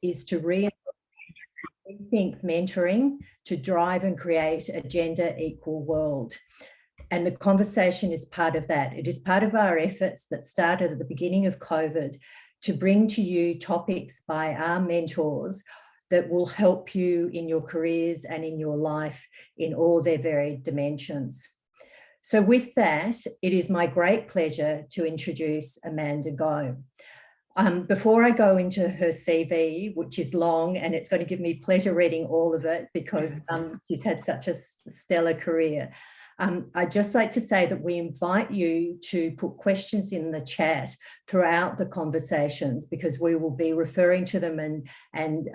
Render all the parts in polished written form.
is to rethink mentoring to drive and create a gender equal world. And the conversation is part of that. It is part of our efforts that started at the beginning of COVID to bring to you topics by our mentors that will help you in your careers and in your life in all their varied dimensions. So with that, it is my great pleasure to introduce Amanda Gome. Before I go into her CV, which is long, and it's going to give me pleasure reading all of it because she's had such a stellar career. I'd just like to say that we invite you to put questions in the chat throughout the conversations, because we will be referring to them and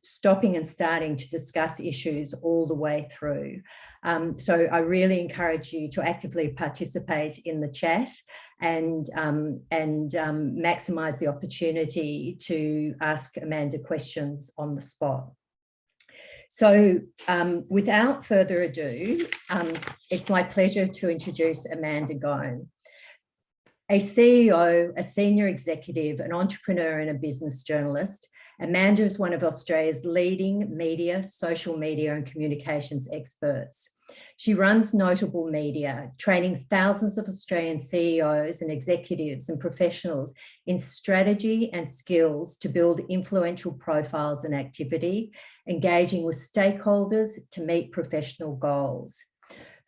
stopping and starting to discuss issues all the way through. So I really encourage you to actively participate in the chat and maximise the opportunity to ask Amanda questions on the spot. So without further ado, it's my pleasure to introduce Amanda Gome. A CEO, a senior executive, an entrepreneur and a business journalist, Amanda is one of Australia's leading media, social media and communications experts. She runs Notable Media, training thousands of Australian CEOs and executives and professionals in strategy and skills to build influential profiles and activity, engaging with stakeholders to meet professional goals.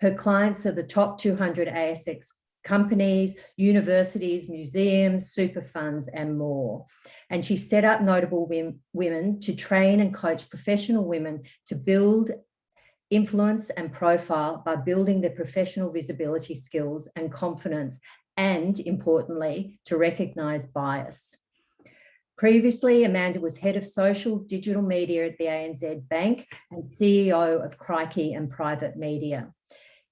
Her clients are the top 200 ASX companies, universities, museums, super funds, and more. And she set up Notable Women to train and coach professional women to build influence and profile by building their professional visibility skills and confidence, and importantly, to recognise bias. Previously, Amanda was head of social digital media at the ANZ Bank and CEO of Crikey and Private Media.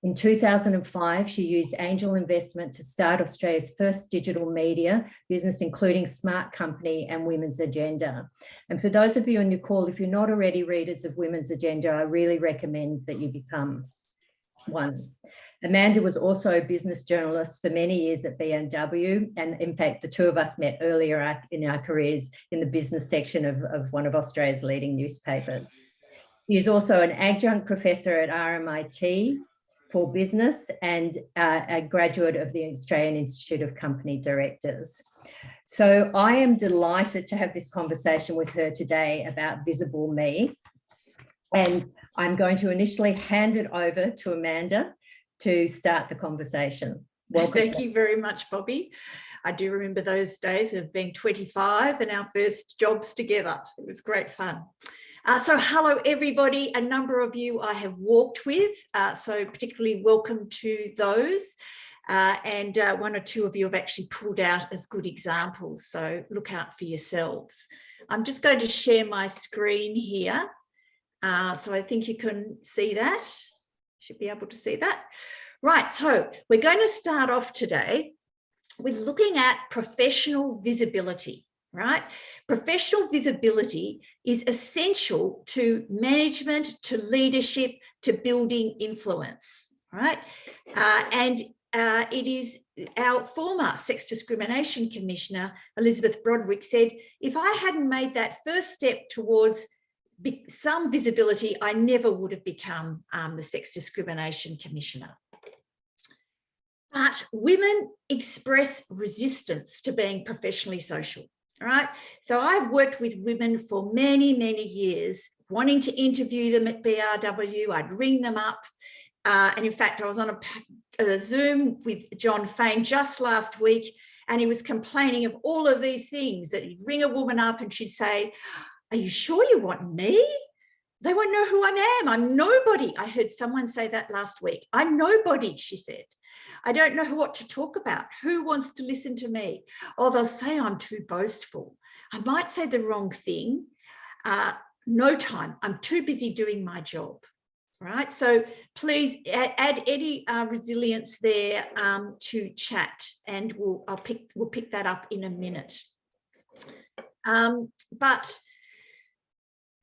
In 2005, she used angel investment to start Australia's first digital media business, including Smart Company and Women's Agenda. And for those of you on your call, if you're not already readers of Women's Agenda, I really recommend that you become one. Amanda was also a business journalist for many years at BMW. And in fact, the two of us met earlier in our careers in the business section of one of Australia's leading newspapers. He is also an adjunct professor at RMIT for business and a graduate of the Australian Institute of Company Directors. So I am delighted to have this conversation with her today about Visible Me. And I'm going to initially hand it over to Amanda to start the conversation. Welcome. Thank you very much, Bobby. I do remember those days of being 25 and our first jobs together. It was great fun. So hello, everybody. A number of you I have walked with, so particularly welcome to those. And one or two of you have actually pulled out as good examples, so look out for yourselves. I'm just going to share my screen here. So I think you can see that. Should be able to see that. Right, so we're going to start off today with looking at professional visibility. Right? Professional visibility is essential to management, to leadership, to building influence, right? It is our former Sex Discrimination Commissioner, Elizabeth Broderick, said, if I hadn't made that first step towards some visibility, I never would have become the Sex Discrimination Commissioner. But women express resistance to being professionally social. All right. So I've worked with women for many, many years, wanting to interview them at BRW. I'd ring them up. And in fact, I was on a Zoom with John Fain just last week, and he was complaining of all of these things, that he'd ring a woman up and she'd say, are you sure you want me? They won't know who I am. I'm nobody. I heard someone say that last week. I'm nobody, she said. I don't know what to talk about. Who wants to listen to me? Or they'll say I'm too boastful. I might say the wrong thing. No time. I'm too busy doing my job. Right. So please add any resilience there to chat, and we'll pick that up in a minute. But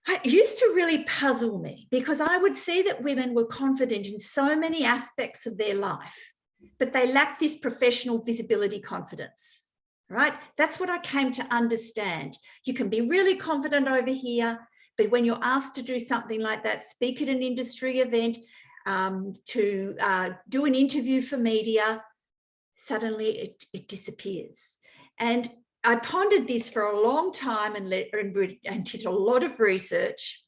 it used to really puzzle me, because I would see that women were confident in so many aspects of their life, but they lacked this professional visibility confidence, right? That's what I came to understand. You can be really confident over here, but when you're asked to do something like that, speak at an industry event, to do an interview for media, suddenly it disappears. And I pondered this for a long time and did a lot of research.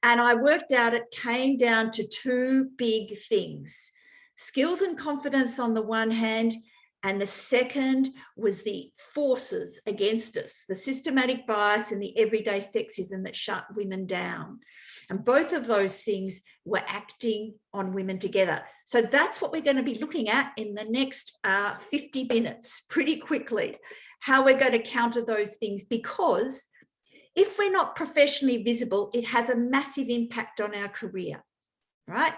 And I worked out it came down to two big things: skills and confidence on the one hand, and the second was the forces against us, the systematic bias and the everyday sexism that shut women down. And both of those things were acting on women together. So that's what we're going to be looking at in the next 50 minutes, pretty quickly, how we're going to counter those things, because if we're not professionally visible, it has a massive impact on our career, right?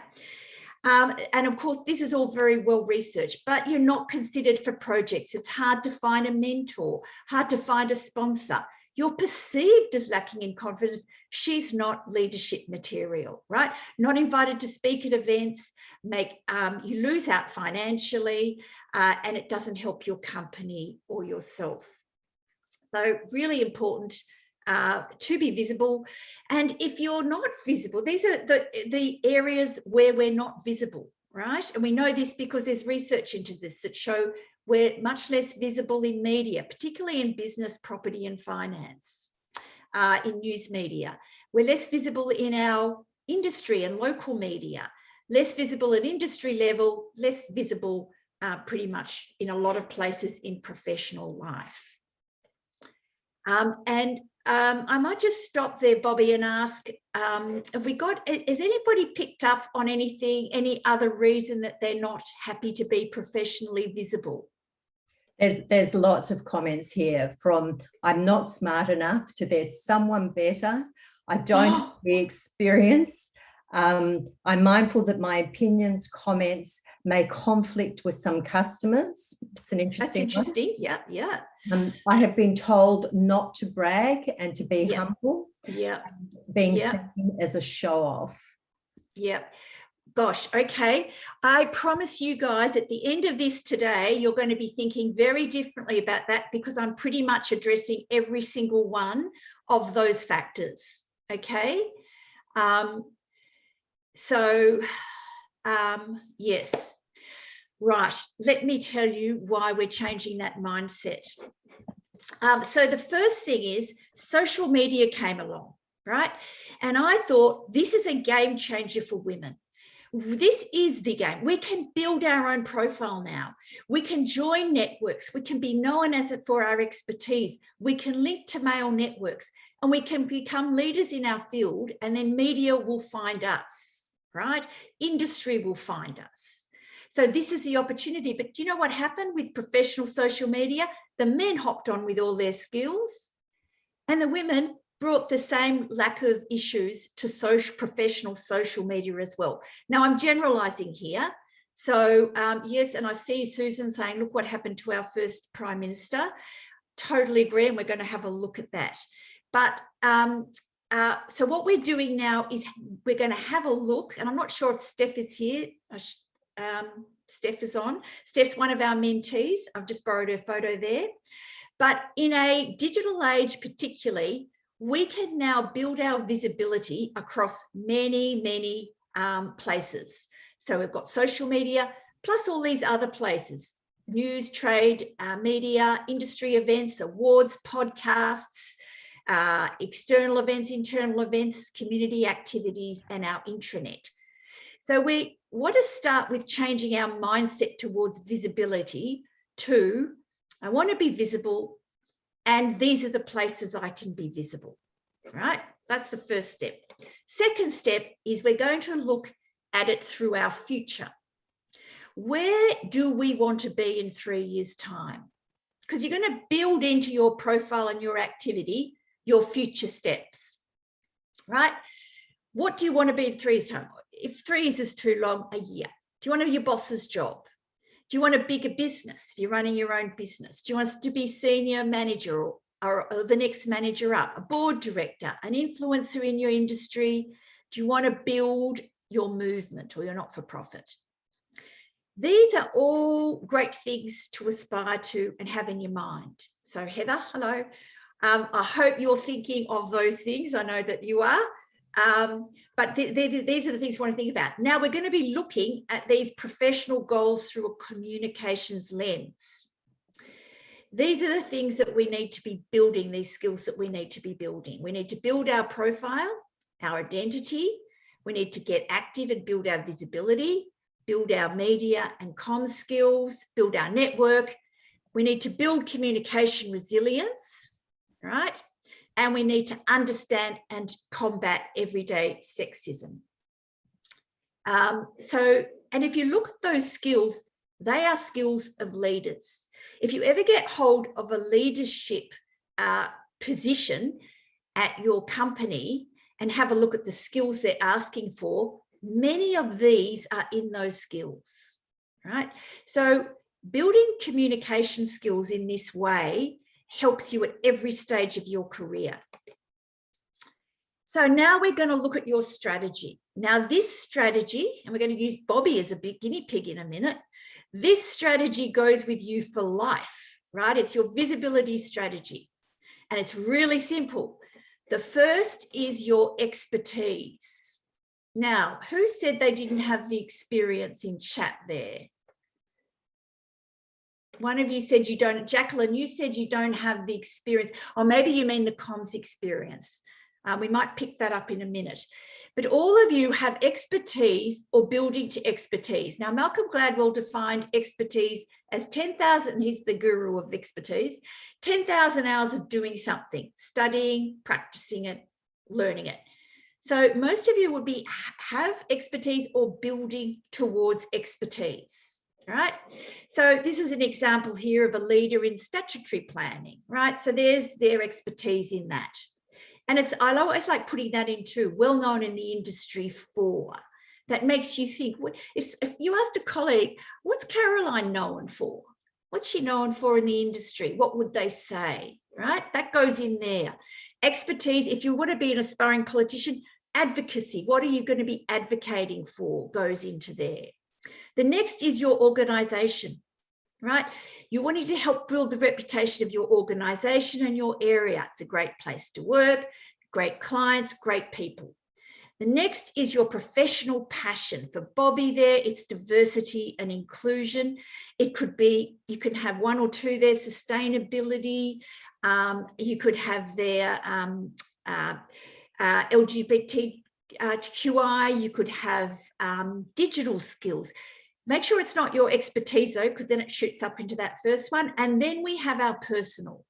And of course, this is all very well researched, but you're not considered for projects. It's hard to find a mentor, hard to find a sponsor. You're perceived as lacking in confidence. She's not leadership material, right? Not invited to speak at events, you lose out financially, and it doesn't help your company or yourself. So really important to be visible. And if you're not visible, these are the areas where we're not visible, right? And we know this because there's research into this that show we're much less visible in media, particularly in business, property and finance, in news media. We're less visible in our industry and local media, less visible at industry level, less visible pretty much in a lot of places in professional life. I might just stop there, Bobby, and ask, has anybody picked up on anything, any other reason that they're not happy to be professionally visible? There's lots of comments here, from I'm not smart enough to there's someone better. I don't have the experience. I'm mindful that my opinions, comments may conflict with some customers. It's an interesting That's interesting. One. Yeah. I have been told not to brag and to be humble. Yeah. Being seen as a show off. Yeah. Gosh, okay. I promise you guys at the end of this today, you're going to be thinking very differently about that, because I'm pretty much addressing every single one of those factors. Okay. Yes. Right. Let me tell you why we're changing that mindset. So the first thing is social media came along, right? And I thought this is a game changer for women. This is the game. We can build our own profile now. We can join networks. We can be known as it for our expertise. We can link to male networks, and we can become leaders in our field, and then media will find us, right? Industry will find us. So this is the opportunity. But do you know what happened with professional social media? The men hopped on with all their skills, and the women brought the same lack of issues to professional social media as well. Now, I'm generalizing here. So yes, and I see Susan saying, look what happened to our first Prime Minister. Totally agree, and we're going to have a look at that. But so what we're doing now is we're going to have a look, and I'm not sure if Steph is here. Steph is on. Steph's one of our mentees. I've just borrowed her photo there. But in a digital age particularly, we can now build our visibility across many, many places. So we've got social media, plus all these other places: news, trade, media, industry events, awards, podcasts, external events, internal events, community activities, and our intranet. So we want to start with changing our mindset towards visibility to, I want to be visible, and these are the places I can be visible, right? That's the first step. Second step is we're going to look at it through our future. Where do we want to be in 3 years' time? Because you're going to build into your profile and your activity your future steps, right? What do you want to be in 3 years' time? If 3 years is too long, a year. Do you want to be your boss's job? Do you want a bigger business if you're running your own business? Do you want to be senior manager or the next manager up, a board director, an influencer in your industry? Do you want to build your movement or your not-for-profit? These are all great things to aspire to and have in your mind. So Heather, hello. I hope you're thinking of those things. I know that you are. But these are the things we want to think about. Now we're going to be looking at these professional goals through a communications lens. These are the things that we need to be building, these skills that we need to be building. We need to build our profile, our identity. We need to get active and build our visibility, build our media and comms skills, build our network. We need to build communication resilience, right? And we need to understand and combat everyday sexism. And if you look at those skills, they are skills of leaders. If you ever get hold of a leadership position at your company and have a look at the skills they're asking for, many of these are in those skills, right? So building communication skills in this way helps you at every stage of your career. So now we're going to look at your strategy. Now this strategy, and we're going to use Bobby as a big guinea pig in a minute. This strategy goes with you for life, right? It's your visibility strategy. And it's really simple. The first is your expertise. Now, who said they didn't have the experience in chat there? One of you said you don't, Jacqueline, you said you don't have the experience, or maybe you mean the comms experience. We might pick that up in a minute. But all of you have expertise or building to expertise. Now, Malcolm Gladwell defined expertise as 10,000, he's the guru of expertise, 10,000 hours of doing something, studying, practicing it, learning it. So most of you would have expertise or building towards expertise. Right. So this is an example here of a leader in statutory planning, right? So there's their expertise in that. And I always like putting that into well known in the industry for. That makes you think, if you asked a colleague, what's Caroline known for? What's she known for in the industry? What would they say, right? That goes in there. Expertise, if you want to be an aspiring politician, advocacy, what are you going to be advocating for goes into there. The next is your organisation, right? You're wanting to help build the reputation of your organisation and your area. It's a great place to work, great clients, great people. The next is your professional passion. For Bobby there, it's diversity and inclusion. It could be, you can have one or two there, sustainability. You could have there LGBTQI, you could have digital skills. Make sure it's not your expertise though, because then it shoots up into that first one. And then we have our personal.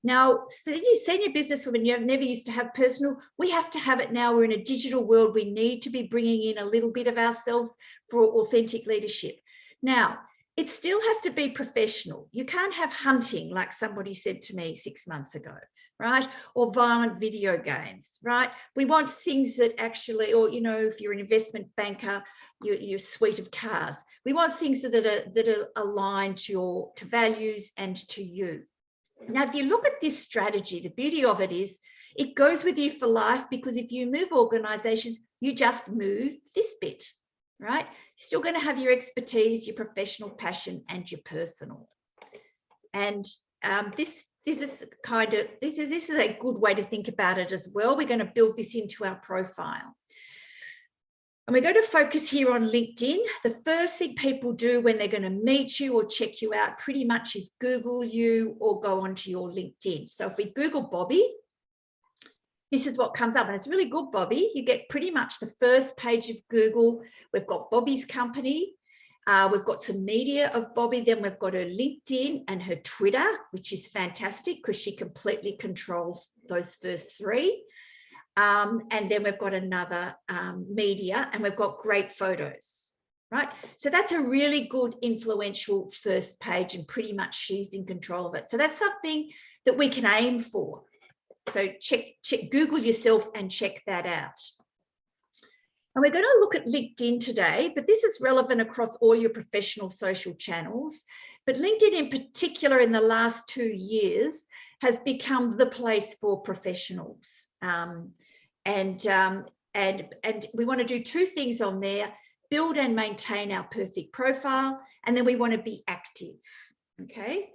Now, senior businesswomen, you never used to have personal. We have to have it now. We're in a digital world. We need to be bringing in a little bit of ourselves for authentic leadership. Now, it still has to be professional. You can't have hunting, like somebody said to me 6 months ago, right? Or violent video games, right? We want things that actually, or, you know, if you're an investment banker, your suite of cars. We want things that are aligned to values and to you. Now, if you look at this strategy, the beauty of it is it goes with you for life, because if you move organizations, you just move this bit, right? You're still going to have your expertise, your professional passion, and your personal. And this is a good way to think about it as well. We're going to build this into our profile. And we're going to focus here on LinkedIn. The first thing people do when they're going to meet you or check you out pretty much is Google you or go onto your LinkedIn. So if we Google Bobby, this is what comes up, and it's really good, Bobby. You get pretty much the first page of Google. We've got Bobby's company. We've got some media of Bobby. Then we've got her LinkedIn and her Twitter, which is fantastic because she completely controls those first three. And then we've got another media, and we've got great photos, right? So that's a really good influential first page, and pretty much she's in control of it. So that's something that we can aim for. So check Google yourself and check that out. And we're going to look at LinkedIn today, but this is relevant across all your professional social channels. But LinkedIn in particular in the last 2 years has become the place for professionals. And we want to do two things on there: build and maintain our perfect profile, and then we want to be active. Okay,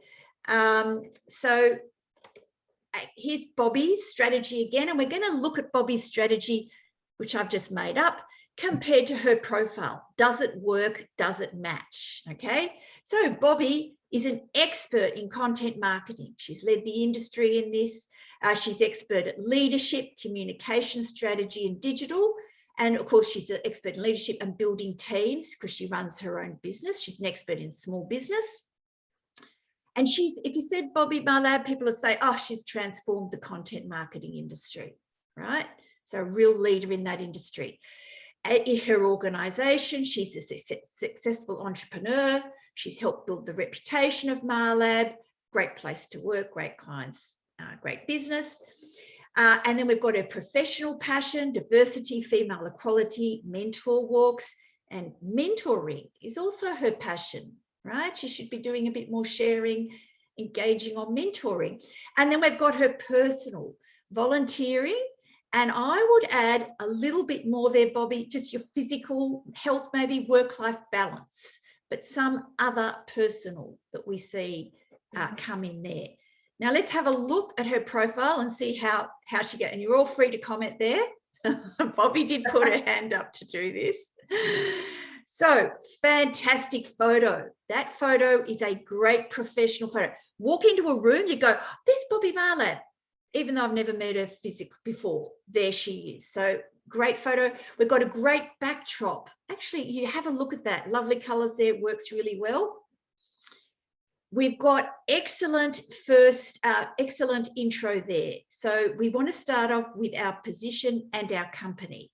so here's Bobby's strategy again, and we're going to look at Bobby's strategy, which I've just made up, compared to her profile. Does it work? Does it match? Okay, so Bobby is an expert in content marketing. She's led the industry in this. She's expert at leadership, communication strategy, and digital. And of course, she's an expert in leadership and building teams because she runs her own business. She's an expert in small business. And she's, if you said Bobby Marlab, people would say, oh, she's transformed the content marketing industry, right? So a real leader in that industry. In her organization, she's a successful entrepreneur. She's helped build the reputation of Marlab, great place to work, great clients, great business. And then we've got her professional passion, diversity, female equality, mentor walks, and mentoring is also her passion, right? She should be doing a bit more sharing, engaging on mentoring. And then we've got her personal volunteering. And I would add a little bit more there, Bobby, just your physical health, maybe work-life balance, but some other personal that we see come in there. Now let's have a look at her profile and see how she goes. And you're all free to comment there. Bobby did put her hand up to do this. So fantastic photo. That photo is a great professional photo. Walk into a room, you go, there's Bobby Marlab. Even though I've never met her physically before, there she is. So great photo. We've got a great backdrop. Actually, you have a look at that. Lovely colors there. It works really well. We've got excellent excellent intro there. So we want to start off with our position and our company.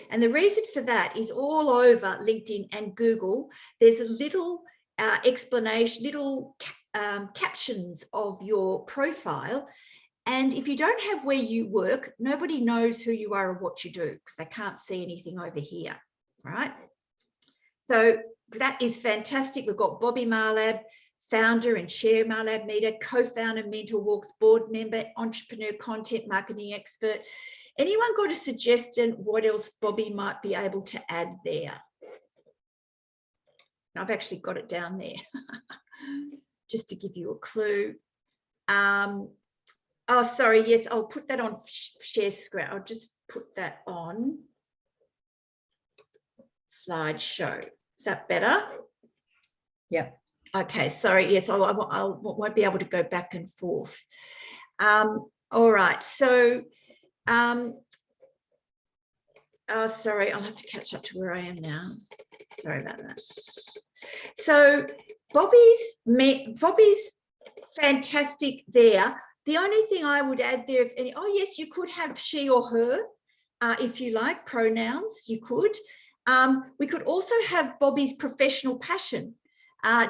And the reason for that is all over LinkedIn and Google, there's a little explanation, little captions of your profile. And if you don't have where you work, nobody knows who you are or what you do because they can't see anything over here, right? So that is fantastic. We've got Bobby Marlab, founder and chair Marlab Media, co-founder Mentor Walks, board member, entrepreneur, content marketing expert. Anyone got a suggestion what else Bobby might be able to add there? I've actually got it down there just to give you a clue. Oh, sorry. Yes, I'll put that on share screen. I'll just put that on slideshow. Is that better? Yeah. Okay. Sorry. Yes, I won't be able to go back and forth. All right. So, oh, sorry. I'll have to catch up to where I am now. Sorry about that. So, Bobby's fantastic there. The only thing I would add there, oh yes, you could have she or her, if you like, pronouns, you could. We could also have Bobby's professional passion,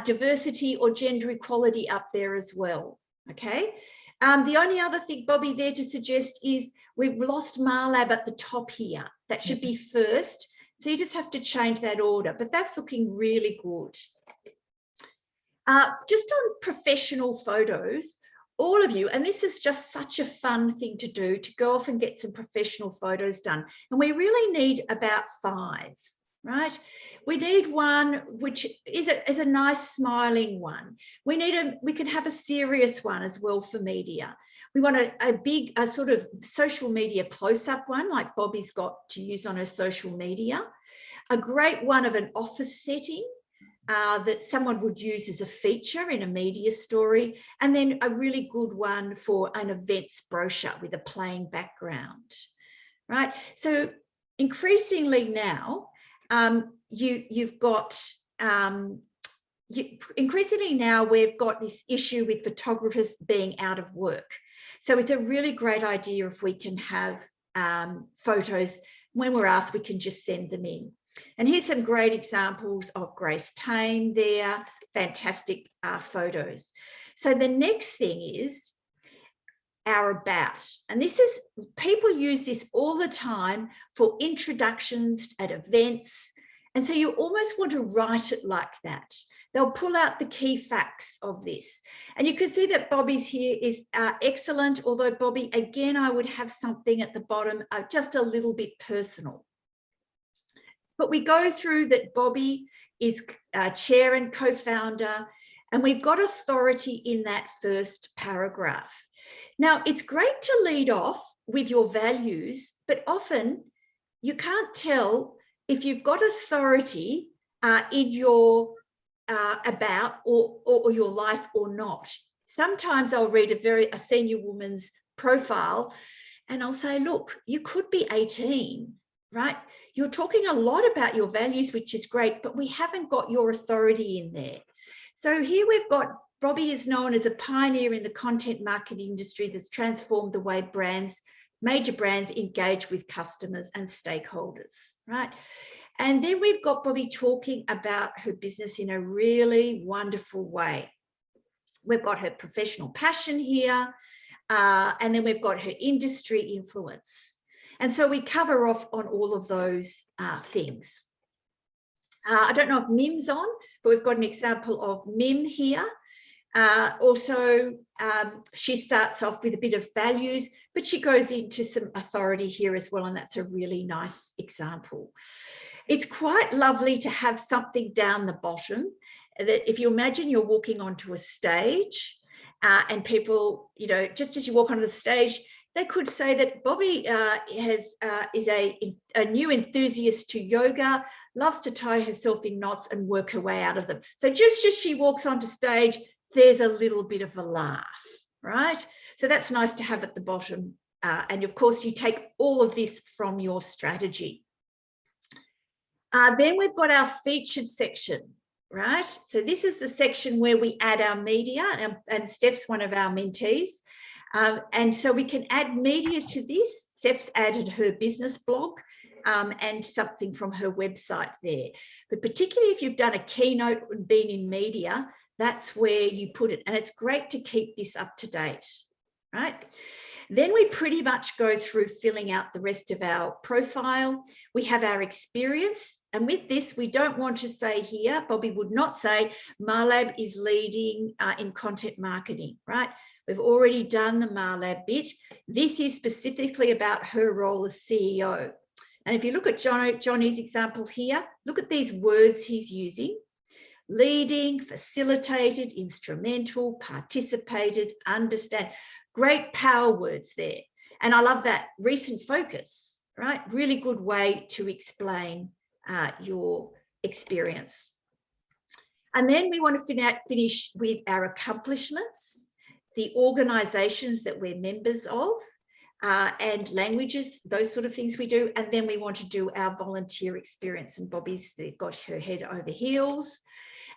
diversity or gender equality up there as well, okay? The only other thing, Bobby, there to suggest is we've lost Marlab at the top here. That should be first. So you just have to change that order, but that's looking really good. Just on professional photos, all of you, and this is just such a fun thing to do, to go off and get some professional photos done. And we really need about 5, right? We need one which is a nice smiling one. We can have a serious one as well for media. We want a big sort of social media close-up one like Bobby's got to use on her social media. A great one of an office setting. That someone would use as a feature in a media story, and then a really good one for an events brochure with a plain background, right? So increasingly now, increasingly now we've got this issue with photographers being out of work. So it's a really great idea if we can have photos when we're asked, we can just send them in. And here's some great examples of Grace Tame there, fantastic photos. So the next thing is our about. And this is, people use this all the time for introductions at events. And so you almost want to write it like that. They'll pull out the key facts of this. And you can see that Bobby's here is excellent, although Bobby, again, I would have something at the bottom, just a little bit personal. But we go through that Bobby is chair and co-founder, and we've got authority in that first paragraph. Now, it's great to lead off with your values, but often you can't tell if you've got authority in your about or your life or not. Sometimes I'll read a senior woman's profile and I'll say, look, you could be 18, right? You're talking a lot about your values, which is great, but we haven't got your authority in there. So here we've got Bobby is known as a pioneer in the content marketing industry that's transformed the way major brands engage with customers and stakeholders, right? And then we've got Bobby talking about her business in a really wonderful way. We've got her professional passion here, and then we've got her industry influence. And so we cover off on all of those things. I don't know if Mim's on, but we've got an example of Mim here. Also, she starts off with a bit of values, but she goes into some authority here as well, and that's a really nice example. It's quite lovely to have something down the bottom that if you imagine you're walking onto a stage and people, you know, just as you walk onto the stage, they could say that Bobby is a new enthusiast to yoga, loves to tie herself in knots and work her way out of them. So just as she walks onto stage, there's a little bit of a laugh, right? So that's nice to have at the bottom. And of course, you take all of this from your strategy. Then we've got our featured section, right? So this is the section where we add our media, and Steph's one of our mentees. And so we can add media to this. Steph's added her business blog and something from her website there. But particularly if you've done a keynote and been in media, that's where you put it. And it's great to keep this up to date, right? Then we pretty much go through filling out the rest of our profile. We have our experience. And with this, we don't want to say here, Bobby would not say, Marlab is leading in content marketing, right? We've already done the Marlab bit. This is specifically about her role as CEO. And if you look at Johnny's example here, look at these words he's using. Leading, facilitated, instrumental, participated, understand. Great power words there. And I love that recent focus, right? Really good way to explain your experience. And then we want to finish with our accomplishments, the organizations that we're members of, and languages, those sort of things we do. And then we want to do our volunteer experience. And Bobby's got her head over heels.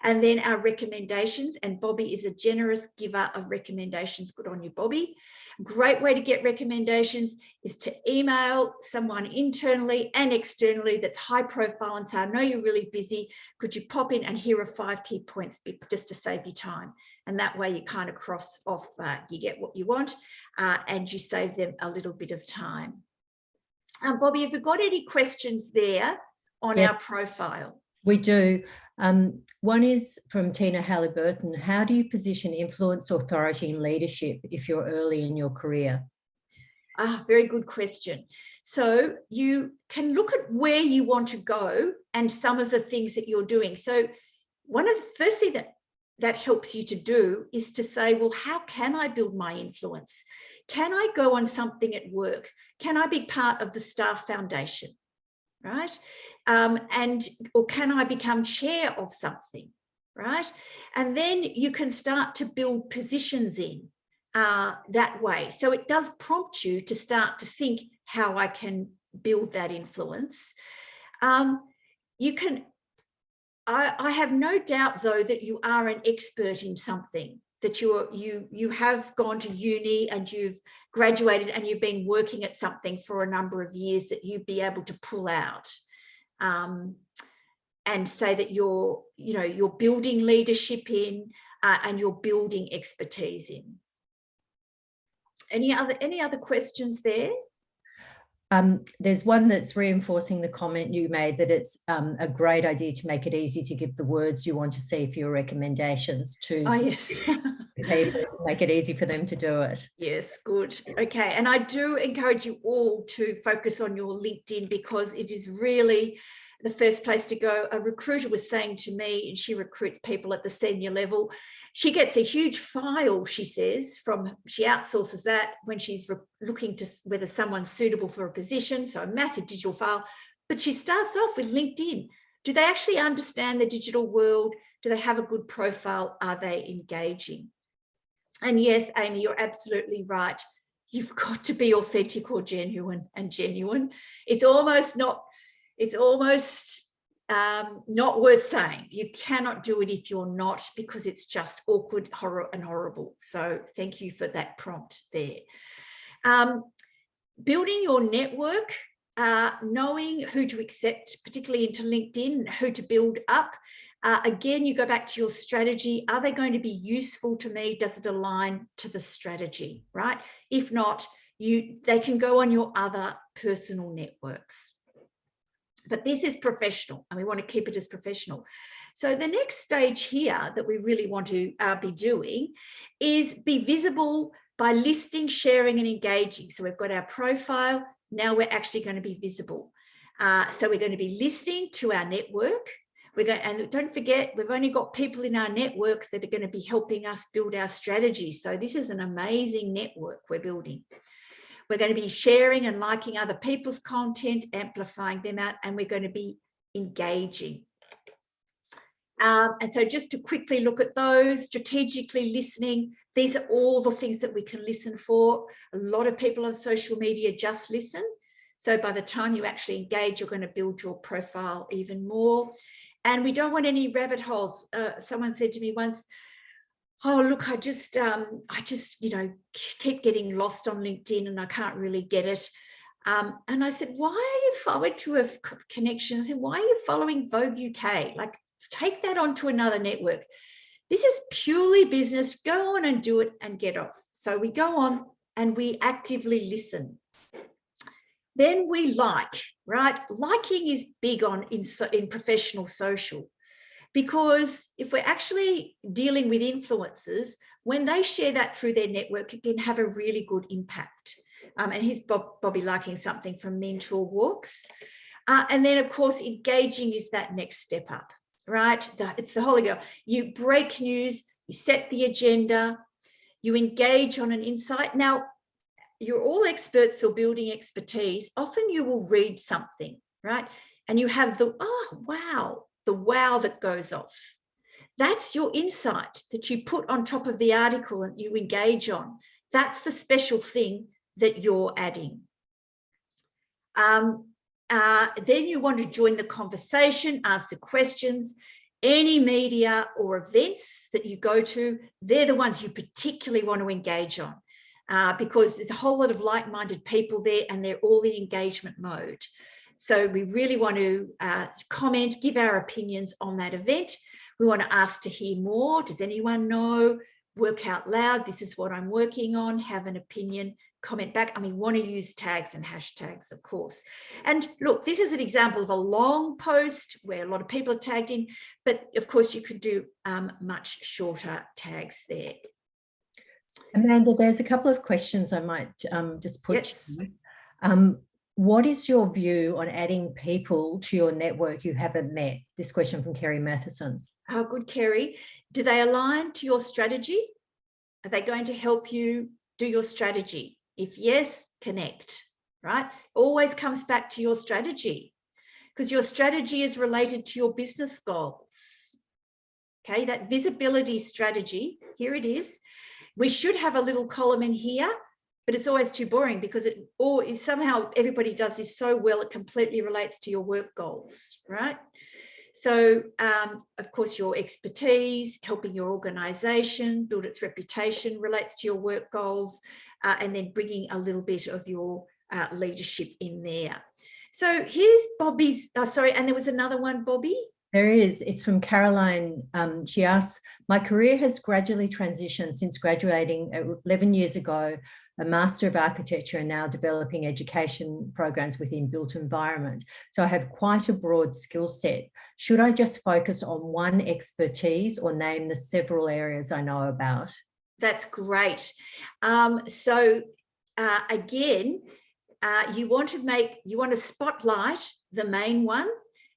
And then our recommendations, and Bobby is a generous giver of recommendations. Good on you, Bobby. Great way to get recommendations is to email someone internally and externally that's high profile and say, I know you're really busy. Could you pop in and here are 5 key points just to save you time? And that way you kind of cross off, you get what you want and you save them a little bit of time. Bobby, have you got any questions there on our profile? We do. One is from Tina Halliburton. How do you position influence, authority, and leadership if you're early in your career? Very good question. So you can look at where you want to go and some of the things that you're doing. So one of the first things that helps you to do is to say, well, how can I build my influence? Can I go on something at work? Can I be part of the staff foundation? Right? Or can I become chair of something, right? And then you can start to build positions in that way. So it does prompt you to start to think how I can build that influence. You can, I have no doubt though that you are an expert in something, that you have gone to uni and you've graduated and you've been working at something for a number of years that you'd be able to pull out and say that you're building leadership in and you're building expertise in. Any other questions there? There's one that's reinforcing the comment you made that it's a great idea to make it easy to give the words you want to see for your recommendations to people, to make it easy for them to do it. Yes, good. Okay, and I do encourage you all to focus on your LinkedIn because it is really the first place to go. A recruiter was saying to me, and she recruits people at the senior level, she gets a huge file, she says, she outsources that when she's looking to whether someone's suitable for a position, so a massive digital file, but she starts off with LinkedIn. Do they actually understand the digital world? Do they have a good profile? Are they engaging? And yes, Amy, you're absolutely right. You've got to be authentic or genuine, and genuine. It's almost not worth saying. You cannot do it if you're not, because it's just awkward, horrible. So thank you for that prompt there. Building your network, knowing who to accept, particularly into LinkedIn, who to build up. Again, you go back to your strategy. Are they going to be useful to me? Does it align to the strategy, right? If not, they can go on your other personal networks. But this is professional, and we want to keep it as professional. So the next stage here that we really want to be doing is be visible by listing, sharing, and engaging. So we've got our profile. Now we're actually going to be visible. So we're going to be listening to our network. And don't forget, we've only got people in our network that are going to be helping us build our strategy. So this is an amazing network we're building. We're going to be sharing and liking other people's content, amplifying them out, and we're going to be engaging. And so just to quickly look at those, strategically listening, these are all the things that we can listen for. A lot of people on social media just listen. So by the time you actually engage, you're going to build your profile even more. And we don't want any rabbit holes. Someone said to me once, oh, look, I just, keep getting lost on LinkedIn and I can't really get it. And I said, why are you following to a connection? I said, why are you following Vogue UK? Like, take that onto another network. This is purely business. Go on and do it and get off. So we go on and we actively listen. Then we like, right? Liking is big in professional social, because if we're actually dealing with influencers, when they share that through their network, it can have a really good impact. And here's Bobby liking something from Mentor Walks. And then, of course, engaging is that next step up, right? It's the holy grail. You break news, you set the agenda, you engage on an insight. Now, you're all experts or building expertise. Often you will read something, right? And you have the wow that goes off. That's your insight that you put on top of the article and you engage on. That's the special thing that you're adding. Then you want to join the conversation, answer questions. Any media or events that you go to, they're the ones you particularly want to engage on. Because there's a whole lot of like-minded people there and they're all in engagement mode. So we really want to comment, give our opinions on that event. We want to ask to hear more. Does anyone know? Work out loud. This is what I'm working on. Have an opinion. Comment back. And we want to use tags and hashtags, of course. And look, this is an example of a long post where a lot of people are tagged in, but of course you could do much shorter tags there. Amanda, there's a couple of questions I might just put Yes. to you. What is your view on adding people to your network you haven't met? This question from Kerry Matheson. Oh, good, Kerry. Do they align to your strategy? Are they going to help you do your strategy? If yes, connect, right? Always comes back to your strategy, because your strategy is related to your business goals. Okay, that visibility strategy, here it is. We should have a little column in here, but it's always too boring because somehow everybody does this so well, it completely relates to your work goals, right? So, of course, your expertise, helping your organisation build its reputation relates to your work goals, and then bringing a little bit of your leadership in there. So here's Bobby's, and there was another one, Bobby. There is. It's from Caroline. She asks, my career has gradually transitioned since graduating 11 years ago, a Master of Architecture, and now developing education programs within built environment. So I have quite a broad skill set. Should I just focus on one expertise or name the several areas I know about? That's great. Again, you want to spotlight the main one,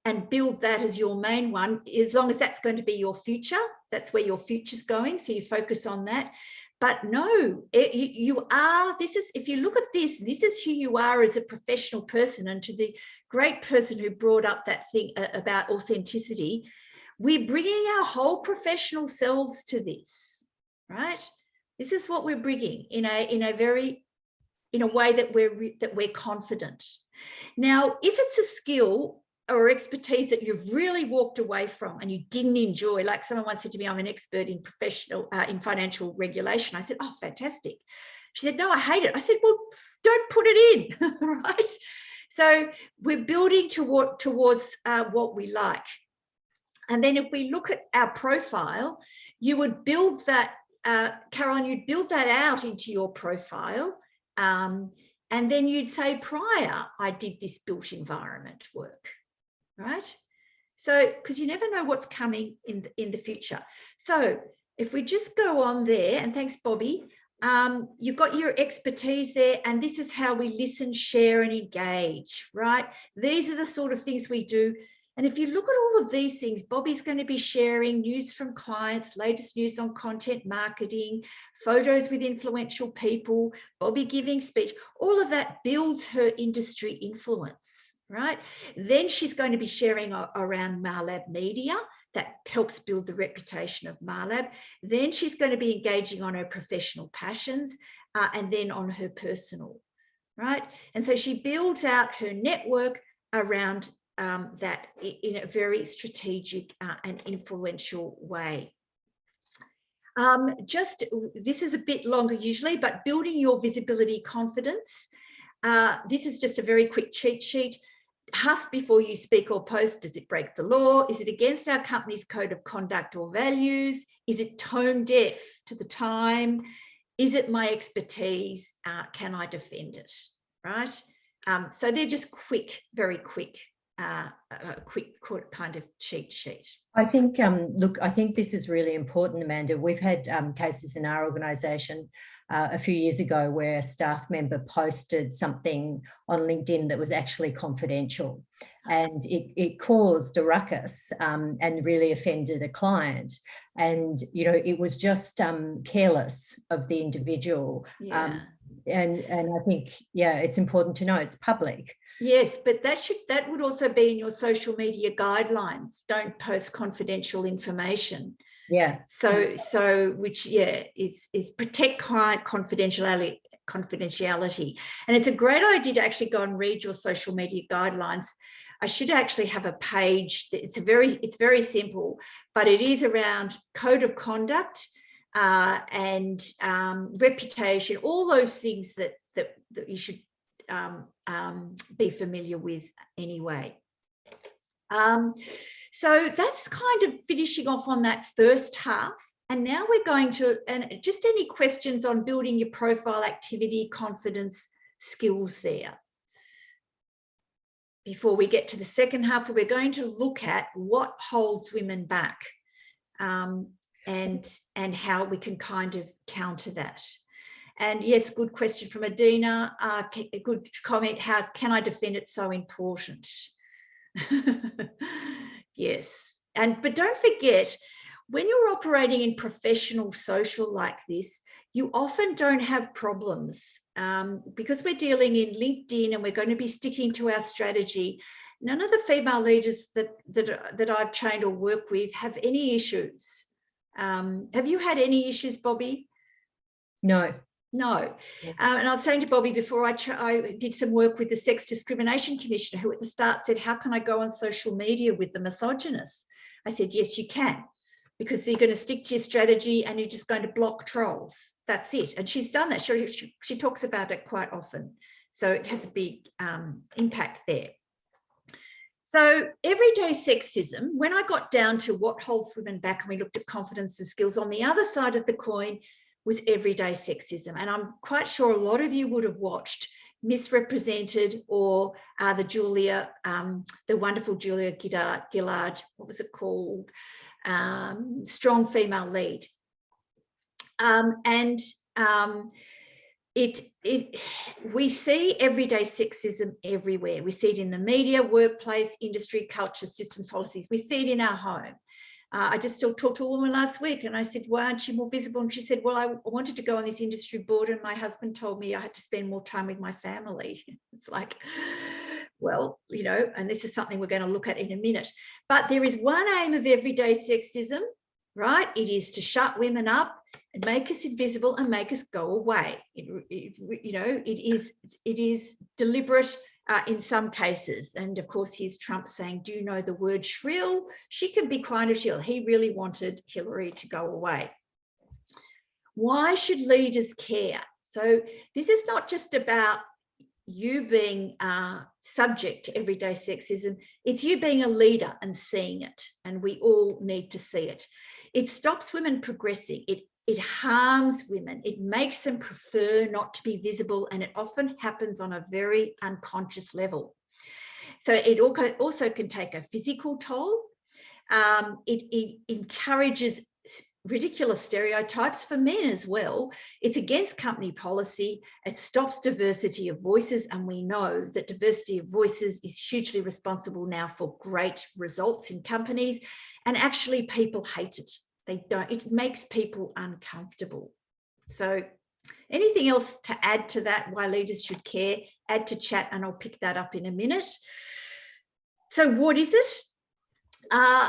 and build that as your main one, as long as that's going to be your future. That's where your future's going. So you focus on that. But no, you are, this is, if you look at this is who you are as a professional person. And to the great person who brought up that thing about authenticity, we're bringing our whole professional selves to this, right? This is what we're bringing in a way that we're confident. Now, if it's a skill or expertise that you've really walked away from and you didn't enjoy, like someone once said to me, I'm an expert in in financial regulation. I said, oh, fantastic. She said, no, I hate it. I said, well, don't put it in, right? So we're building towards what we like. And then if we look at our profile, you would build that, Caroline, you'd build that out into your profile. And then you'd say, prior, I did this built environment work, right? So, because you never know what's coming in the future. So if we just go on there, and thanks, Bobby, you've got your expertise there, and this is how we listen, share, and engage, right? These are the sort of things we do. And if you look at all of these things, Bobby's going to be sharing news from clients, latest news on content marketing, photos with influential people, Bobby giving speech, all of that builds her industry influence, right? Then she's going to be sharing around Marlab Media. That helps build the reputation of Marlab. Then she's going to be engaging on her professional passions and then on her personal, right? And so she builds out her network around that in a very strategic and influential way. This is a bit longer usually, but building your visibility confidence. This is just a very quick cheat sheet. Ask before you speak or post. Does it break the law? Is it against our company's code of conduct or values? Is it tone deaf to the time? Is it my expertise? Can I defend it? Right? So they're just quick, very quick. A quick kind of cheat sheet. I think, look, I think this is really important, Amanda. We've had cases in our organisation a few years ago where a staff member posted something on LinkedIn that was actually confidential, and it caused a ruckus and really offended a client. And, you know, it was just careless of the individual. Yeah. And I think, yeah, it's important to know it's public. Yes, but that would also be in your social media guidelines. Don't post confidential information. Yeah. So which, yeah, is protect client confidentiality. And it's a great idea to actually go and read your social media guidelines. I should actually have a page. It's very simple, but it is around code of conduct and reputation, all those things that you should be familiar with anyway. So that's kind of finishing off on that first half. And now we're going to, and just any questions on building your profile, activity, confidence, skills there. Before we get to the second half, we're going to look at what holds women back and how we can kind of counter that. And yes, good question from Adina. A good comment. How can I defend it? So important. Yes. But don't forget, when you're operating in professional social like this, you often don't have problems because we're dealing in LinkedIn and we're going to be sticking to our strategy. None of the female leaders that I've trained or work with have any issues. Have you had any issues, Bobby? No. No. And I was saying to Bobby before, I did some work with the Sex Discrimination Commissioner, who at the start said, how can I go on social media with the misogynist? I said, yes, you can, because you're going to stick to your strategy and you're just going to block trolls. That's it. And she's done that. She talks about it quite often. So it has a big impact there. So everyday sexism, when I got down to what holds women back and we looked at confidence and skills, on the other side of the coin was everyday sexism. And I'm quite sure a lot of you would have watched Misrepresented or the wonderful Julia Gillard, what was it called? Strong Female Lead. we see everyday sexism everywhere. We see it in the media, workplace, industry, culture, systems, policies. We see it in our home. I just still talked to a woman last week and I said, why aren't you more visible? And she said, well, I wanted to go on this industry board and my husband told me I had to spend more time with my family. It's like, well, you know, and this is something we're going to look at in a minute. But there is one aim of everyday sexism, right? It is to shut women up and make us invisible and make us go away. You know, it is deliberate in some cases. And of course, here's Trump saying, do you know the word shrill? She can be kind of shrill. He really wanted Hillary to go away. Why should leaders care? So this is not just about you being subject to everyday sexism. It's you being a leader and seeing it. And we all need to see it. It stops women progressing. It harms women. It makes them prefer not to be visible, and it often happens on a very unconscious level. So it also can take a physical toll. It encourages ridiculous stereotypes for men as well. It's against company policy. It stops diversity of voices, and we know that diversity of voices is hugely responsible now for great results in companies, and actually people hate it. They don't, it makes people uncomfortable. So anything else to add to that, why leaders should care? Add to chat and I'll pick that up in a minute. So what is it?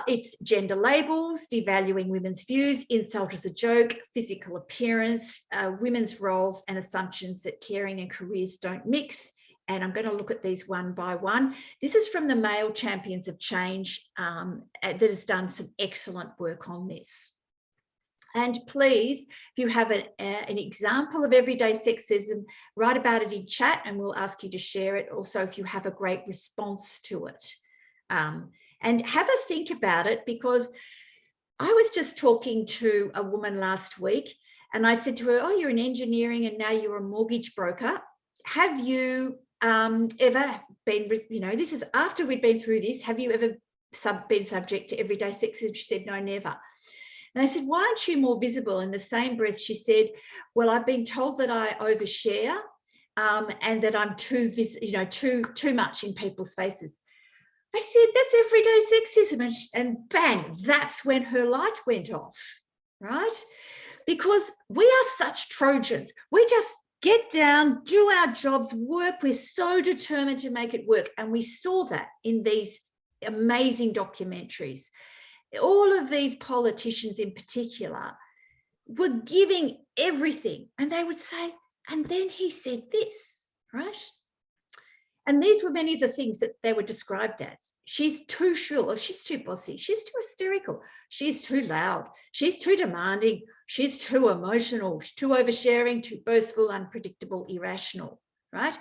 It's gender labels, devaluing women's views, insult as a joke, physical appearance, women's roles and assumptions that caring and careers don't mix. And I'm going to look at these one by one. This is from the Male Champions of Change that has done some excellent work on this. And please, if you have an example of everyday sexism, write about it in chat and we'll ask you to share it. Also, if you have a great response to it. And have a think about it, because I was just talking to a woman last week and I said to her, oh, you're in engineering and now you're a mortgage broker. Have you ever been, you know, this is after we'd been through this, have you ever been subject to everyday sexism? She said, no, never. And I said, why aren't you more visible? In the same breath, she said, well, I've been told that I overshare and that I'm too much in people's faces. I said, that's everyday sexism. And bang, that's when her light went off, right? Because we are such Trojans. We just get down, do our jobs, work. We're so determined to make it work. And we saw that in these amazing documentaries. All of these politicians in particular were giving everything. And they would say, and then he said this, right? And these were many of the things that they were described as. She's too shrill, or she's too bossy, she's too hysterical, she's too loud, she's too demanding, she's too emotional, she's too oversharing, too boastful, unpredictable, irrational, right?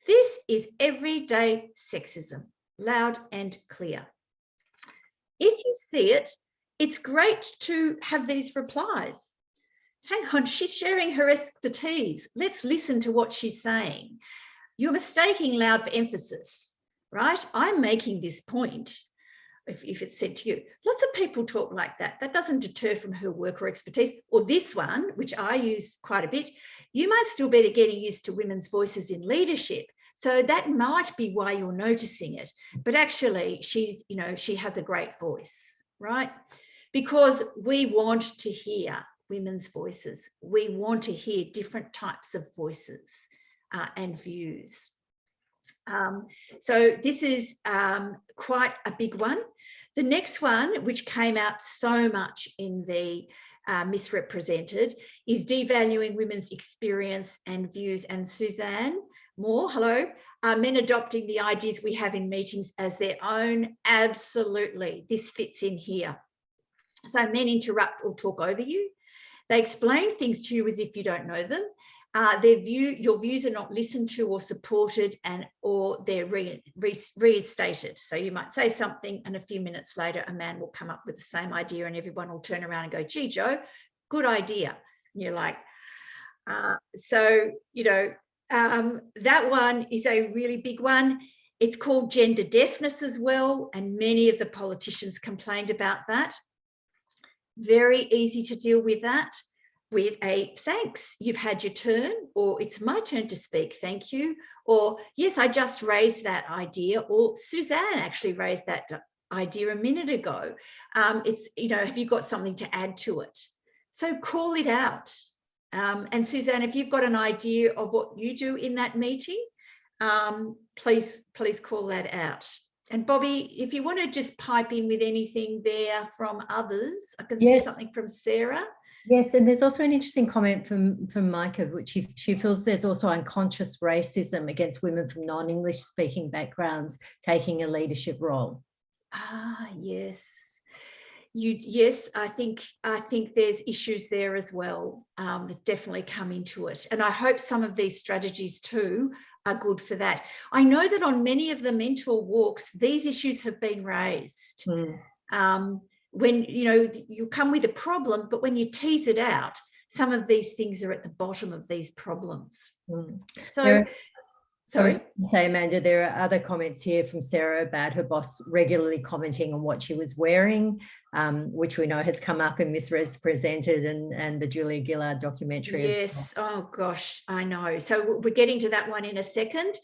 This is everyday sexism, loud and clear. If you see it, it's great to have these replies. Hang on, she's sharing her expertise. Let's listen to what she's saying. You're mistaking loud for emphasis, right? I'm making this point, if it's said to you. Lots of people talk like that. That doesn't deter from her work or expertise. Or this one, which I use quite a bit, you might still be getting used to women's voices in leadership. So that might be why you're noticing it. But actually, she has a great voice, right? Because we want to hear women's voices. We want to hear different types of voices and views. So this is quite a big one. The next one, which came out so much in the misrepresented, is devaluing women's experience and views. And Suzanne Moore, hello, men adopting the ideas we have in meetings as their own. Absolutely, this fits in here. So men interrupt or talk over you. They explain things to you as if you don't know them. Your views are not listened to or supported, or they're restated. So you might say something and a few minutes later, a man will come up with the same idea and everyone will turn around and go, gee, Joe, good idea. And you're like, that one is a really big one. It's called gender deafness as well. And many of the politicians complained about that. Very easy to deal with that. with a thanks, you've had your turn, or it's my turn to speak, thank you, or yes, I just raised that idea, or Suzanne actually raised that idea a minute ago. It's, you know, have you got something to add to it? So call it out. And Suzanne, if you've got an idea of what you do in that meeting, please call that out. And Bobby, if you want to just pipe in with anything there from others, I can see something from Sarah. Yes, and there's also an interesting comment from Micah, which she feels there's also unconscious racism against women from non-English speaking backgrounds taking a leadership role. Ah, yes. Yes, I think there's issues there as well that definitely come into it. And I hope some of these strategies too are good for that. I know that on many of the mentor walks, these issues have been raised. When, you know, you come with a problem, but when you tease it out, some of these things are at the bottom of these problems. So, sorry. I was going to say, Amanda, there are other comments here from Sarah about her boss regularly commenting on what she was wearing, which we know has come up in Misrepresented and the Julia Gillard documentary. Yes. Oh, gosh, I know. So we're getting to that one in a second.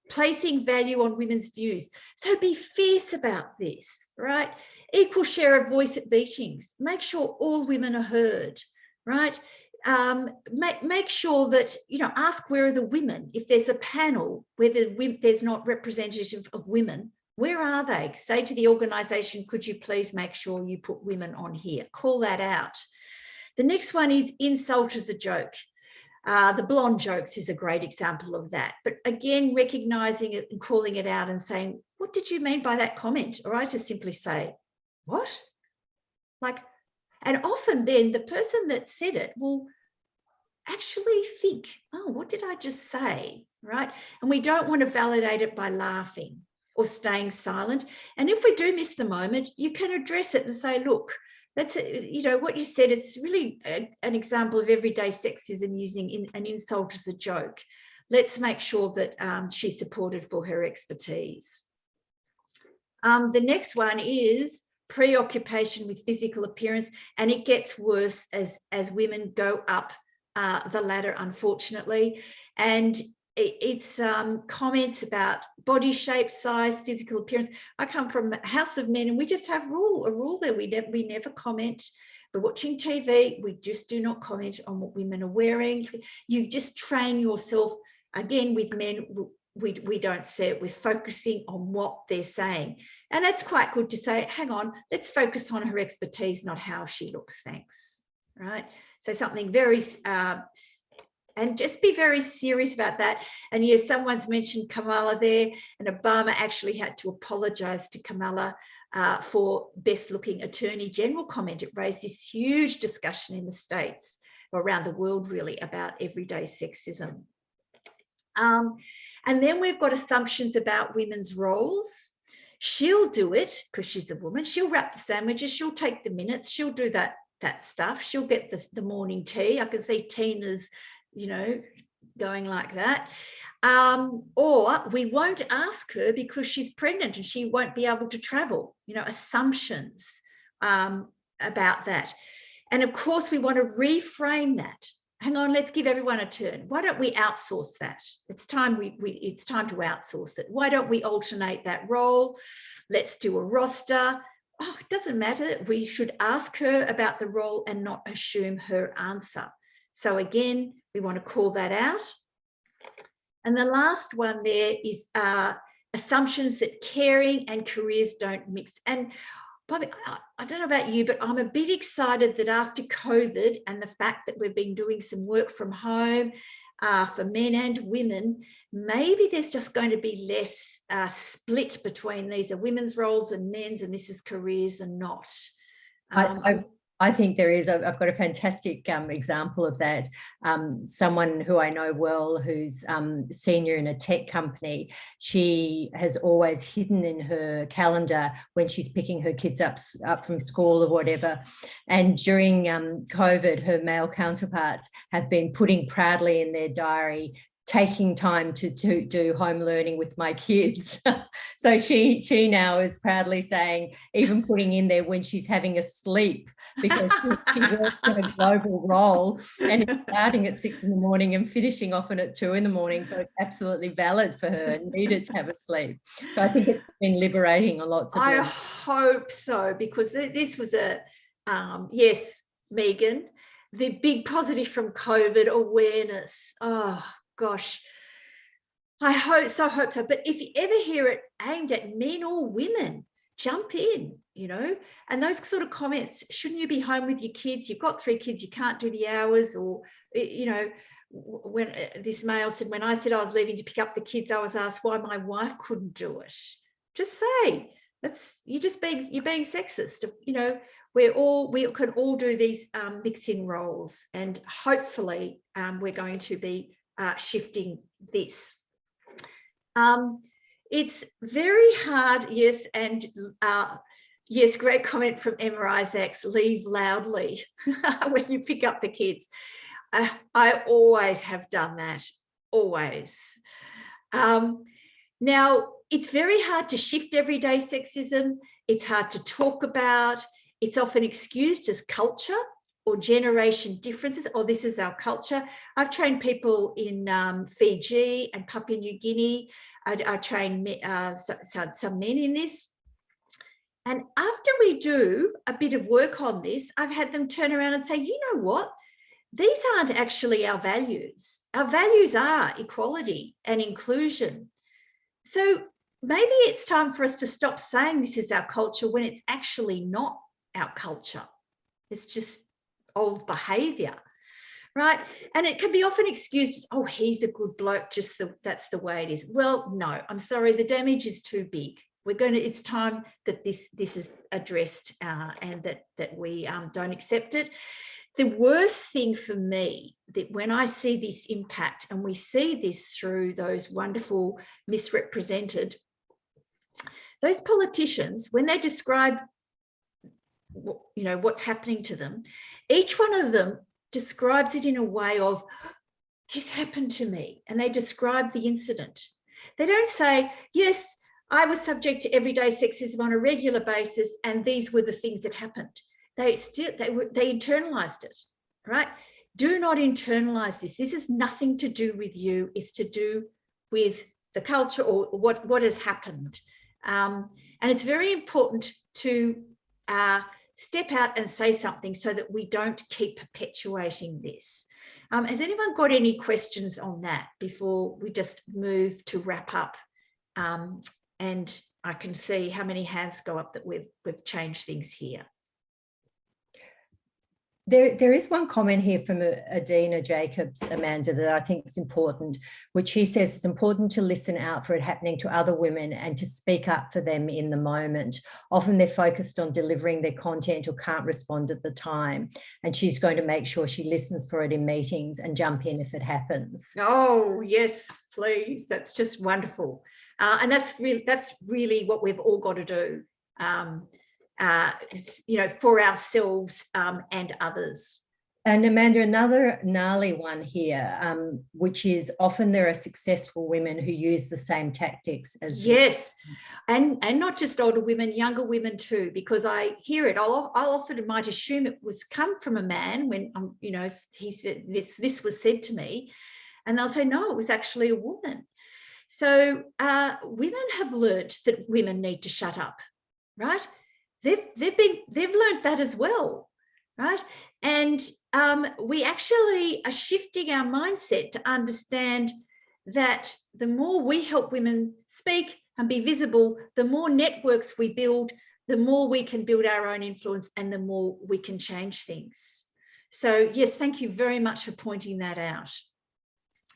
Placing value on women's views. So be fierce about this, right? Equal share of voice at meetings. Make sure all women are heard, right? Make sure that, you know, ask where are the women. If there's a panel where there's not representative of women, where are they? Say to the organisation, could you please make sure you put women on here? Call that out. The next one is insult as a joke. The blonde jokes is a great example of that. But again, recognising it and calling it out and saying, what did you mean by that comment? Or I just simply say, what? Like, and often then the person that said it will actually think, oh, what did I just say, right? And we don't want to validate it by laughing or staying silent. And if we do miss the moment, you can address it and say, look, that's, you know, what you said, it's really an example of everyday sexism using an insult as a joke. Let's make sure that she's supported for her expertise. The next one is preoccupation with physical appearance, and it gets worse as women go up the ladder, unfortunately. And it's comments about body shape, size, physical appearance. I come from a house of men, and we just have a rule there. We never comment. We're watching TV, we just do not comment on what women are wearing. You just train yourself. Again, with men, we don't say it. We're focusing on what they're saying. And it's quite good to say, hang on, let's focus on her expertise, not how she looks, thanks, right? So something very, and just be very serious about that. And yes, someone's mentioned Kamala there, and Obama actually had to apologise to Kamala for best looking attorney general comment. It raised this huge discussion in the States, or around the world really, about everyday sexism. And then we've got assumptions about women's roles. She'll do it because she's a woman. She'll wrap the sandwiches. She'll take the minutes. She'll do that stuff. She'll get the morning tea. I can see Tina's, you know, going like that. Or we won't ask her because she's pregnant and she won't be able to travel. You know, assumptions about that. And of course, we want to reframe that. Hang on, let's give everyone a turn. Why don't we outsource that? It's time it's time to outsource it. Why don't we alternate that role? Let's do a roster. Oh, it doesn't matter. We should ask her about the role and not assume her answer. So again, we want to call that out. And the last one there is assumptions that caring and careers don't mix. And Bobby, I don't know about you, but I'm a bit excited that after COVID and the fact that we've been doing some work from home for men and women, maybe there's just going to be less split between these are women's roles and men's, and this is careers and not. I think there is. I've got a fantastic example of that. Someone who I know well, who's senior in a tech company, she has always hidden in her calendar when she's picking her kids up from school or whatever. And during COVID, her male counterparts have been putting proudly in their diary, taking time to do home learning with my kids. So she now is proudly saying, even putting in there when she's having a sleep, because she works in a global role and is starting at 6 in the morning and finishing often at 2 in the morning. So it's absolutely valid for her and needed to have a sleep. So I think it's been liberating on lots of I hope so, because this was a, yes, Megan, the big positive from COVID, awareness. Oh, gosh. I hope so. But if you ever hear it aimed at men or women, jump in, you know, and those sort of comments, shouldn't you be home with your kids? You've got 3 kids, you can't do the hours, or, you know, when this male said, when I said I was leaving to pick up the kids, I was asked why my wife couldn't do it. Just say, you're being sexist. You know, we can all do these mix-in roles, and hopefully we're going to be shifting this. It's very hard, yes, and yes, great comment from Emma Isaacs, leave loudly when you pick up the kids. I always have done that, always. Now, it's very hard to shift everyday sexism. It's hard to talk about. It's often excused as culture or generation differences, or this is our culture. I've trained people in Fiji and Papua New Guinea. I train some men in this. And after we do a bit of work on this, I've had them turn around and say, you know what? These aren't actually our values. Our values are equality and inclusion. So maybe it's time for us to stop saying this is our culture when it's actually not our culture. It's just old behavior, right? And it can be often excused as, oh, he's a good bloke, that's the way it is. Well, no, I'm sorry, the damage is too big. It's time that this is addressed and that we don't accept it. The worst thing for me, that when I see this impact, and we see this through those wonderful misrepresented, those politicians, when they describe, you know, what's happening to them, each one of them describes it in a way of, this happened to me, and they describe the incident. They don't say, yes, I was subject to everyday sexism on a regular basis, and these were the things that happened. They internalized it, right? Do not internalize this. This is nothing to do with you. It's to do with the culture or what has happened. And it's very important to step out and say something so that we don't keep perpetuating this. Has anyone got any questions on that before we just move to wrap up? And I can see how many hands go up that we've changed things here. There is one comment here from Adina Jacobs, Amanda, that I think is important, which she says it's important to listen out for it happening to other women and to speak up for them in the moment. Often they're focused on delivering their content or can't respond at the time. And she's going to make sure she listens for it in meetings and jump in if it happens. Oh, yes, please. That's just wonderful. And that's really what we've all got to do. You know, for ourselves and others. And Amanda, another gnarly one here, which is often there are successful women who use the same tactics as yes, and not just older women, younger women too, because I hear it. I'll often might assume it was come from a man when you know, he said this was said to me, and they'll say no, it was actually a woman. So women have learnt that women need to shut up, right? They've learned that as well, right? And we actually are shifting our mindset to understand that the more we help women speak and be visible, the more networks we build, the more we can build our own influence, and the more we can change things. So yes, thank you very much for pointing that out.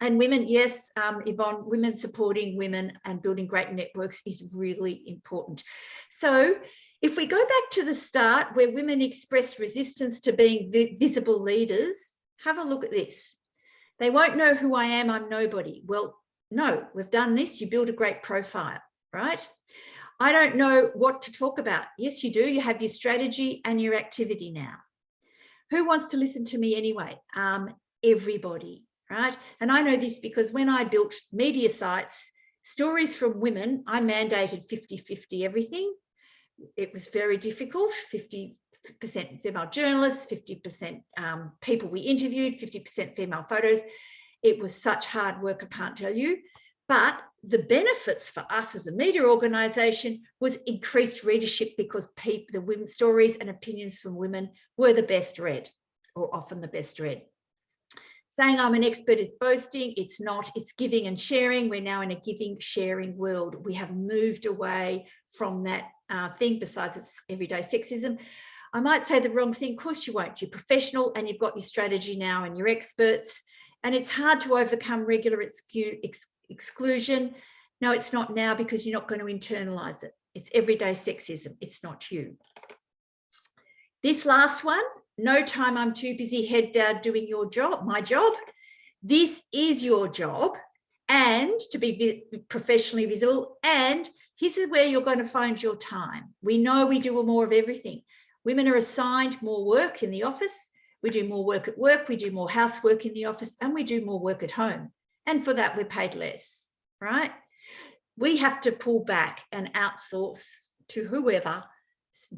And women, yes, Yvonne, women supporting women and building great networks is really important. So if we go back to the start where women express resistance to being visible leaders, have a look at this. They won't know who I am, I'm nobody. Well, no, we've done this, you build a great profile, right? I don't know what to talk about. Yes, you do, you have your strategy and your activity now. Who wants to listen to me anyway? Everybody, right? And I know this because when I built media sites, Stories from women, I mandated 50-50 everything. It was very difficult, 50% female journalists, 50% people we interviewed, 50% female photos. It was such hard work, I can't tell you. But the benefits for us as a media organisation was increased readership, because the women's stories and opinions from women were the best read, or often the best read. Saying I'm an expert is boasting. It's not. It's giving and sharing. We're now in a giving, sharing world. We have moved away from that thing, besides it's everyday sexism. I might say the wrong thing. Of course you won't. You're professional and you've got your strategy now and you're experts. And it's hard to overcome regular exclusion. No, it's not now, because you're not going to internalize it. It's everyday sexism. It's not you. This last one, no time I'm too busy, head down doing your job, my job. This is your job, and to be professionally visible. And this is where you're going to find your time. We know we do more of everything. Women are assigned more work in the office. We do more work at work. We do more housework in the office, and we do more work at home. And for that, we're paid less, right? We have to pull back and outsource to whoever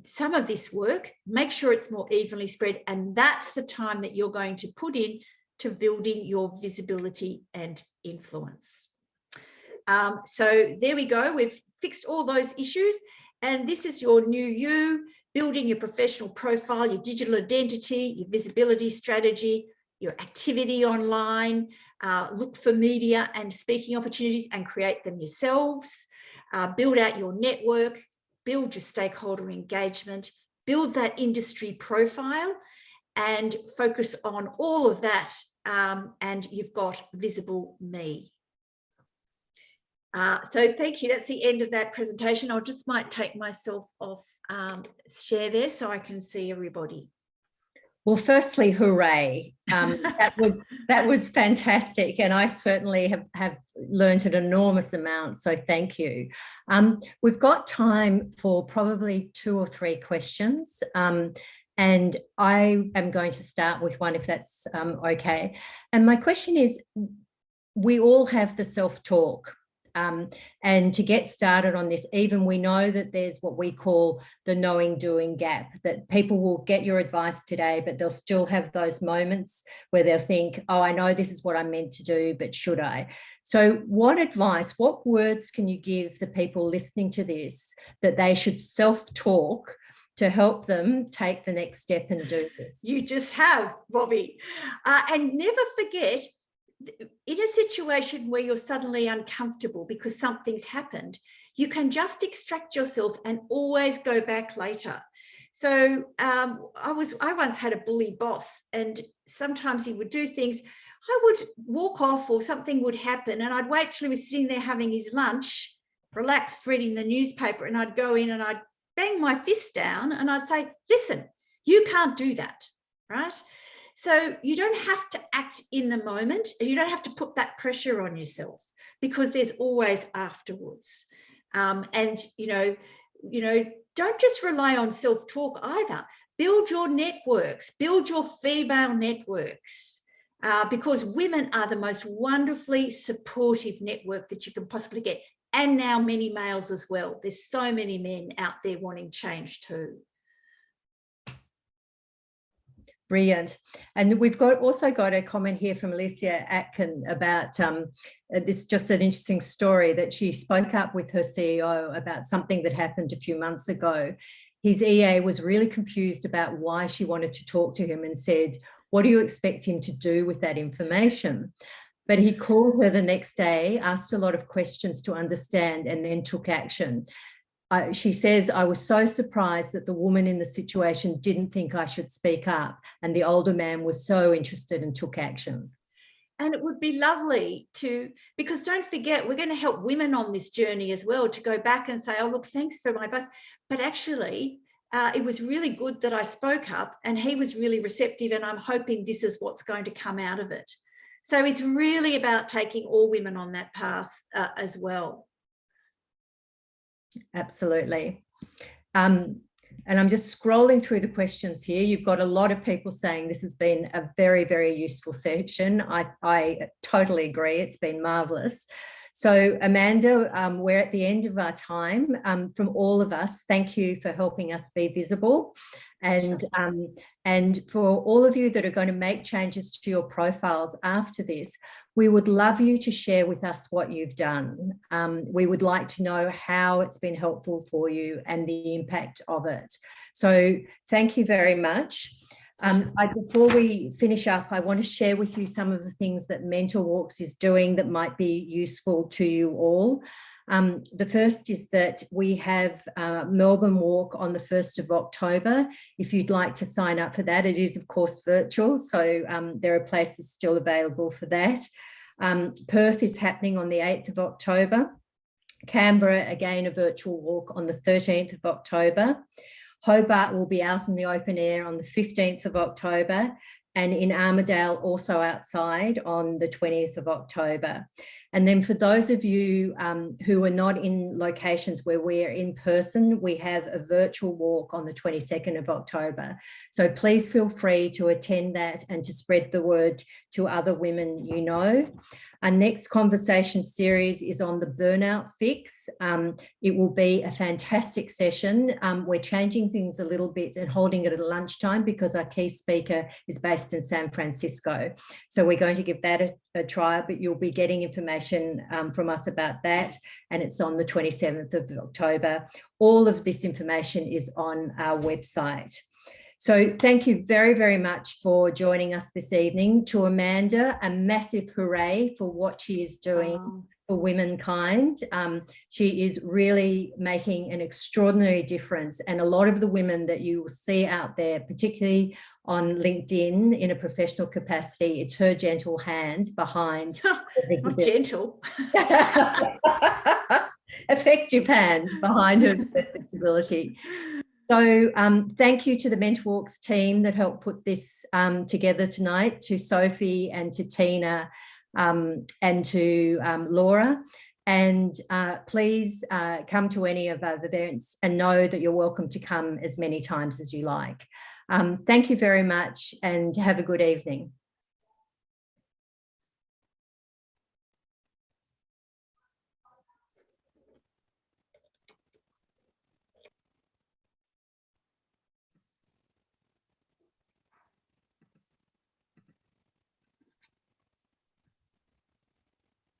some of this work, make sure it's more evenly spread. And that's the time that you're going to put in to building your visibility and influence. So there we go. We've fixed all those issues. And this is your new you, building your professional profile, your digital identity, your visibility strategy, your activity online, look for media and speaking opportunities and create them yourselves, build out your network, build your stakeholder engagement, build that industry profile, and focus on all of that. And you've got visible me. So thank you. That's the end of that presentation. I just might take myself off share there so I can see everybody. Well, firstly, hooray. That was fantastic. And I certainly have learned an enormous amount. So thank you. We've got time for probably 2 or 3 questions. And I am going to start with one, if that's okay. And my question is, we all have the self-talk. And to get started on this, even we know that there's what we call the knowing doing gap, that people will get your advice today, but they'll still have those moments where they'll think, oh, I know this is what I'm meant to do, but should I? So what advice, what words can you give the people listening to this that they should self-talk to help them take the next step and do this? You just have, Bobby. And never forget, in a situation where you're suddenly uncomfortable because something's happened, you can just extract yourself and always go back later. So I once had a bully boss, and sometimes he would do things. I would walk off or something would happen, and I'd wait till he was sitting there having his lunch, relaxed, reading the newspaper, and I'd go in and I'd bang my fist down and I'd say, listen, you can't do that, right? So you don't have to act in the moment, and you don't have to put that pressure on yourself, because there's always afterwards. And, you know, don't just rely on self-talk either. Build your networks, build your female networks, because women are the most wonderfully supportive network that you can possibly get. And now many males as well. There's so many men out there wanting change too. Brilliant. And we've also got a comment here from Alicia Atkin about this, just an interesting story, that she spoke up with her CEO about something that happened a few months ago. His EA was really confused about why she wanted to talk to him and said, what do you expect him to do with that information? But he called her the next day, asked a lot of questions to understand, and then took action. She says, I was so surprised that the woman in the situation didn't think I should speak up, and the older man was so interested and took action. And it would be lovely to, because don't forget, we're going to help women on this journey as well, to go back and say, oh, look, thanks for my advice. But actually, it was really good that I spoke up, and he was really receptive, and I'm hoping this is what's going to come out of it. So it's really about taking all women on that path as well. Absolutely. And I'm just scrolling through the questions here. You've got a lot of people saying this has been a very, very useful session. I totally agree. It's been marvelous. So Amanda, we're at the end of our time. From all of us, thank you for helping us be visible. And, and for all of you that are going to make changes to your profiles after this, we would love you to share with us what you've done. We would like to know how it's been helpful for you and the impact of it. So thank you very much. Before we finish up, I want to share with you some of the things that Mentor Walks is doing that might be useful to you all. The first is that we have Melbourne Walk on the 1st of October. If you'd like to sign up for that, it is of course virtual, so there are places still available for that. Perth is happening on the 8th of October. Canberra, again, a virtual walk on the 13th of October. Hobart will be out in the open air on the 15th of October, and in Armidale also outside on the 20th of October. And then for those of you who are not in locations where we're in person, we have a virtual walk on the 22nd of October. So please feel free to attend that and to spread the word to other women you know. Our next conversation series is on the burnout fix. It will be a fantastic session. We're changing things a little bit and holding it at lunchtime because our key speaker is based in San Francisco. So we're going to give that a try, but you'll be getting information from us about that. And it's on the 27th of October. All of this information is on our website. So thank you very, very much for joining us this evening. To Amanda, a massive hooray for what she is doing for womankind. She is really making an extraordinary difference. And a lot of the women that you will see out there, particularly on LinkedIn in a professional capacity, it's her gentle hand behind. Not gentle. Effective hand behind her visibility. So thank you to the Mentor Walks team that helped put this together tonight, to Sophie and to Tina and to Laura. And please come to any of our events and know that you're welcome to come as many times as you like. Thank you very much and have a good evening.